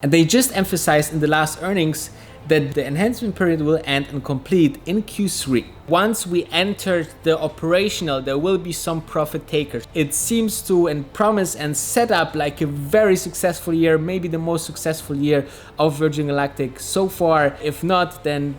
And they just emphasized in the last earnings that the enhancement period will end and complete in Q3. Once we enter the operational, there will be some profit takers. It seems to and promise and set up like a very successful year, maybe the most successful year of Virgin Galactic so far. If not, then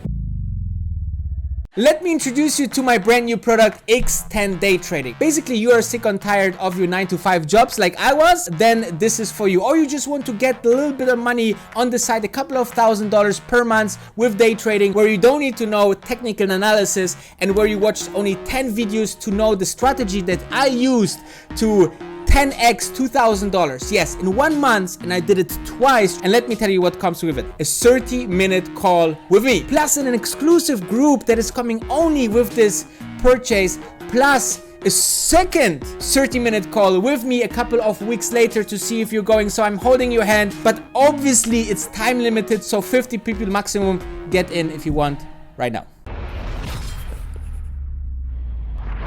let me introduce you to my brand new product, X10 Day Trading. Basically, you are sick and tired of your 9-to-5 jobs like I was, then this is for you. Or you just want to get a little bit of money on the side, a couple of $1,000s per month with day trading, where you don't need to know technical analysis and where you watch only 10 videos to know the strategy that I used to 10x $2,000. Yes, in 1 month, and I did it twice. And let me tell you what comes with it. A 30-minute call with me, plus an exclusive group that is coming only with this purchase, plus a second 30-minute call with me a couple of weeks later to see if you're going. So I'm holding your hand, but obviously it's time limited, so 50 people maximum. Get in if you want right now.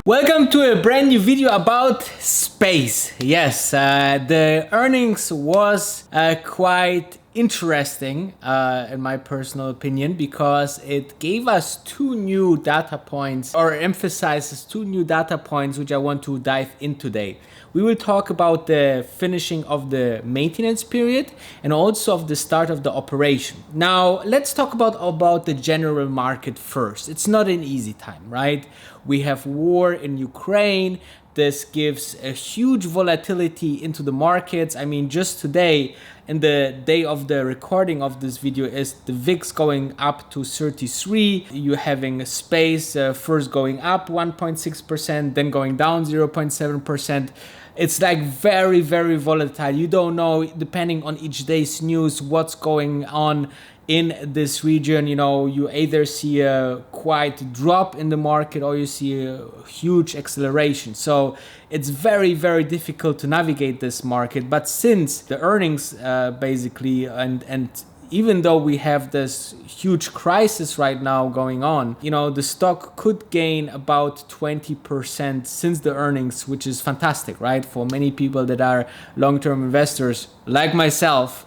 Welcome to a brand new video about space. Yes, the earnings was quite interesting in my personal opinion, because it gave us two new data points, or emphasizes two new data points, which I want to dive in today. We will talk about the finishing of the maintenance period and also of the start of the operation. Now, let's talk about the general market first. It's not an easy time, right? We have war in Ukraine. This gives a huge volatility into the markets. I mean, just today, in the day of the recording of this video, is the VIX going up to 33. You're having a space first going up 1.6%, then going down 0.7%. It's like very, very volatile. You don't know, depending on each day's news, what's going on in this region. You know, you either see a quite drop in the market or you see a huge acceleration. So it's very, very difficult to navigate this market. But since the earnings basically, and even though we have this huge crisis right now going on, you know, the stock could gain about 20% since the earnings, which is fantastic, right? For many people that are long-term investors like myself,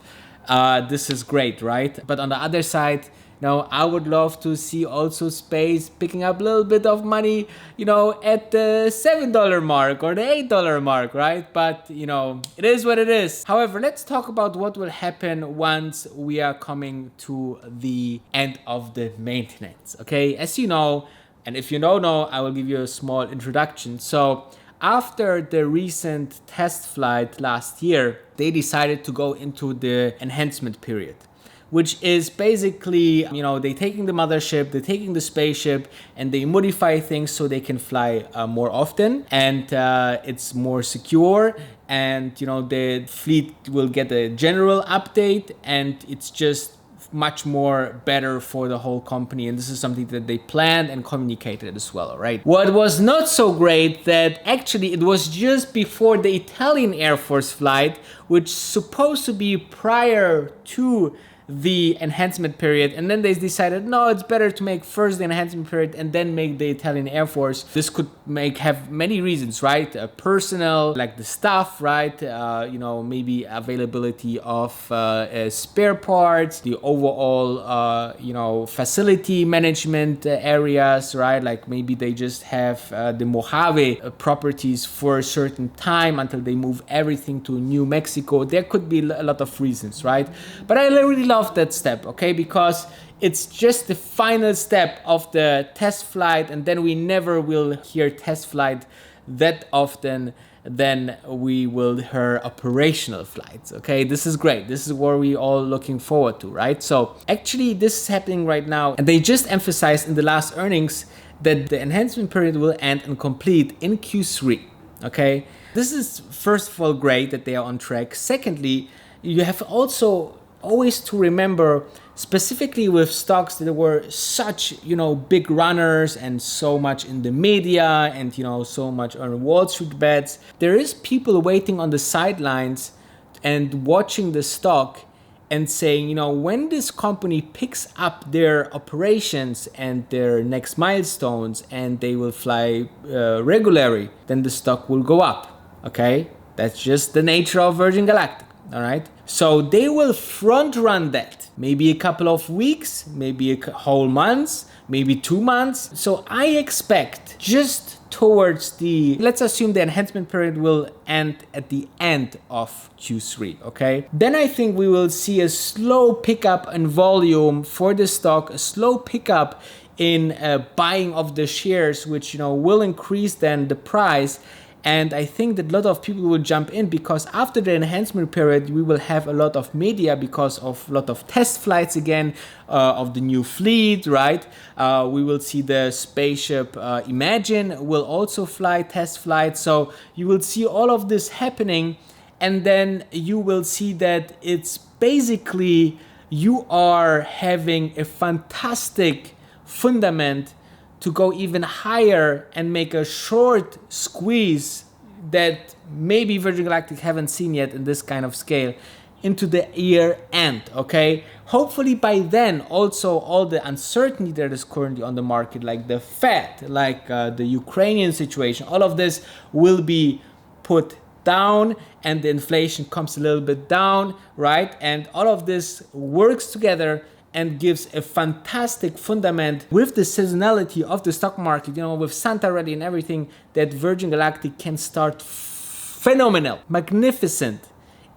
this is great, right? But on the other side, you know, I would love to see also space picking up a little bit of money, you know, at the $7 mark or the $8 mark, right? But, you know, it is what it is. However, let's talk about what will happen once we are coming to the end of the maintenance, okay? As you know, and if you don't know, I will give you a small introduction. So after the recent test flight last year, they decided to go into the enhancement period, which is basically, you know, they're taking the mothership, they're taking the spaceship, and they modify things so they can fly more often, and it's more secure, and, you know, the fleet will get a general update, and it's just much more better for the whole company. And this is something that they planned and communicated as well, right? What was not so great, that actually it was just before the Italian Air Force flight, which is supposed to be prior to the enhancement period, and then they decided, no, it's better to make first the enhancement period and then make the Italian Air Force. This could have many reasons, right? Personnel, like the staff, right? You know, maybe availability of spare parts, the overall, you know, facility management areas, right? Like maybe they just have the Mojave properties for a certain time until they move everything to New Mexico. There could be a lot of reasons, right? But I really love that step, okay, because it's just the final step of the test flight, and then we never will hear test flight that often. Then we will hear operational flights, okay? This is great. This is what we all looking forward to, right? So actually this is happening right now, and they just emphasized in the last earnings that the enhancement period will end and complete in Q3, okay? This is first of all great that they are on track. Secondly, you have also always to remember, specifically with stocks that were such, you know, big runners and so much in the media and, you know, so much on Wall Street bets, there is people waiting on the sidelines and watching the stock and saying, you know, when this company picks up their operations and their next milestones and they will fly regularly, then the stock will go up, okay? That's just the nature of Virgin Galactic. All right. So they will front run that. Maybe a couple of weeks, maybe a whole month, maybe 2 months. So I expect just towards the, let's assume the enhancement period will end at the end of Q3, okay? Then I think we will see a slow pickup in volume for the stock, a slow pickup in buying of the shares, which, you know, will increase then the price. And I think that a lot of people will jump in, because after the enhancement period, we will have a lot of media because of a lot of test flights again of the new fleet, right? We will see the spaceship Imagine will also fly test flights. So you will see all of this happening, and then you will see that it's basically you are having a fantastic fundament to go even higher and make a short squeeze that maybe Virgin Galactic haven't seen yet in this kind of scale into the year end, okay? Hopefully by then also all the uncertainty that is currently on the market, like the Fed, like the Ukrainian situation, all of this will be put down and the inflation comes a little bit down, right? And all of this works together and gives a fantastic fundament with the seasonality of the stock market, you know, with Santa ready and everything, that Virgin Galactic can start phenomenal, magnificent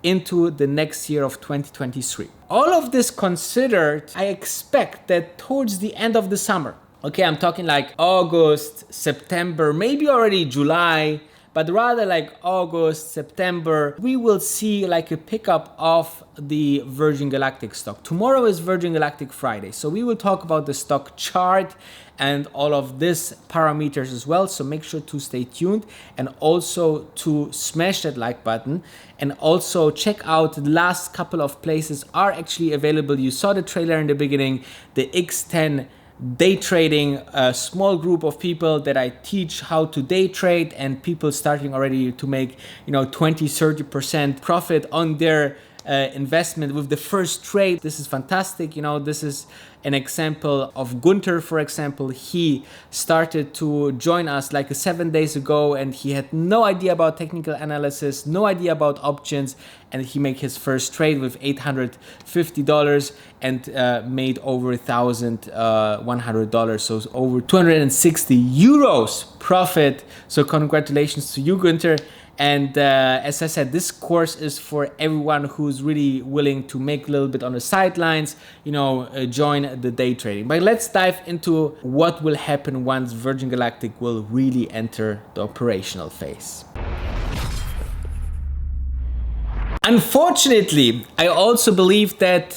into the next year of 2023. All of this considered, I expect that towards the end of the summer, okay, I'm talking like August, September, maybe already July, but rather like August, September, we will see like a pickup of the Virgin Galactic stock. Tomorrow is Virgin Galactic Friday, so we will talk about the stock chart and all of these parameters as well. So make sure to stay tuned and also to smash that like button, and also check out the last couple of places are actually available. You saw the trailer in the beginning, the X10 day trading, a small group of people that I teach how to day trade, and people starting already to make, you know, 20-30% profit on their investment with the first trade. This is fantastic. You know, this is an example of Gunther, for example. He started to join us like 7 days ago, and he had no idea about technical analysis, no idea about options, and he made his first trade with $850 and made over $1,100, so over 260 euros profit. So congratulations to you, Gunther. And as I said, this course is for everyone who's really willing to make a little bit on the sidelines, you know, join the day trading. But let's dive into what will happen once Virgin Galactic will really enter the operational phase. Unfortunately, I also believe that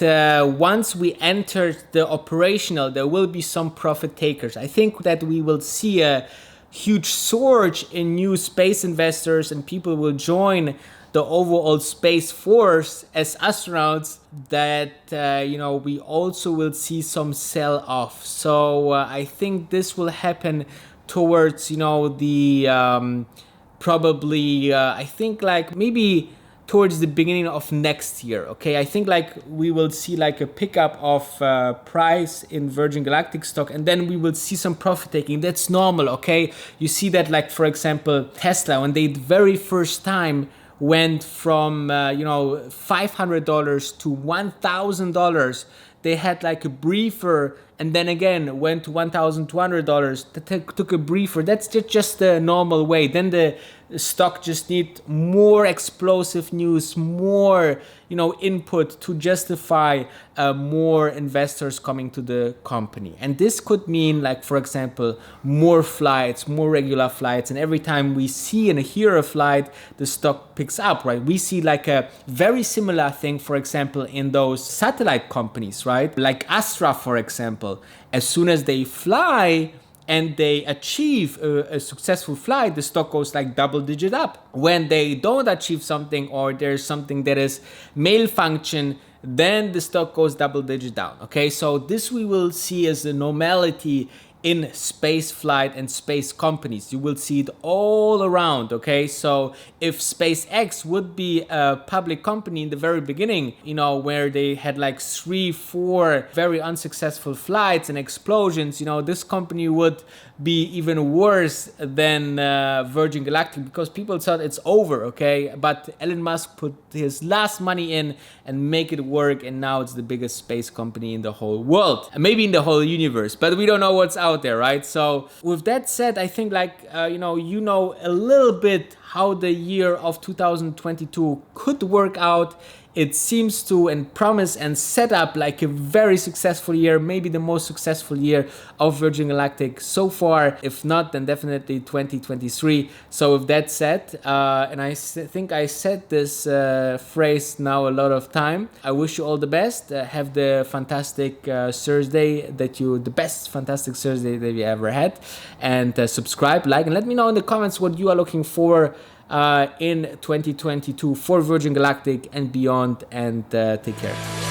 once we enter the operational, there will be some profit takers. I think that we will see a huge surge in new space investors, and people will join the overall space force as astronauts, that you know, we also will see some sell off. So I think this will happen towards, you know, the probably I think like maybe towards the beginning of next year, okay? I think like we will see like a pickup of price in Virgin Galactic stock, and then we will see some profit taking. That's normal, okay? You see that, like, for example, Tesla, when they the very first time went from, you know, $500 to $1,000, they had like a briefer, and then again went to $1,200. That took a briefer. That's just the normal way. Then the stock just need more explosive news, more, you know, input to justify more investors coming to the company. And this could mean, like, for example, more flights, more regular flights. And every time we see and hear a flight, the stock picks up, right? We see like a very similar thing, for example, in those satellite companies, right? Like Astra, for example. As soon as they fly and they achieve a successful flight, the stock goes like double digit up. When they don't achieve something, or there's something that is malfunction, then the stock goes double digit down. Okay, so this we will see as a normality in space flight and space companies. You will see it all around, okay? So if SpaceX would be a public company in the very beginning, you know, where they had like 3-4 very unsuccessful flights and explosions, you know, this company would be even worse than Virgin Galactic, because people thought it's over, okay? But Elon Musk put his last money in and make it work, and now it's the biggest space company in the whole world, and maybe in the whole universe, but we don't know what's out there, right? So with that said, I think like, you know a little bit how the year of 2022 could work out. It seems to and promise and set up like a very successful year, maybe the most successful year of Virgin Galactic so far. If not, then definitely 2023. So with that said, and I think I said this phrase now a lot of time, I wish you all the best. Have the fantastic Thursday the best fantastic Thursday that you ever had. And subscribe, like, and let me know in the comments what you are looking for in 2022 for Virgin Galactic and beyond, and take care.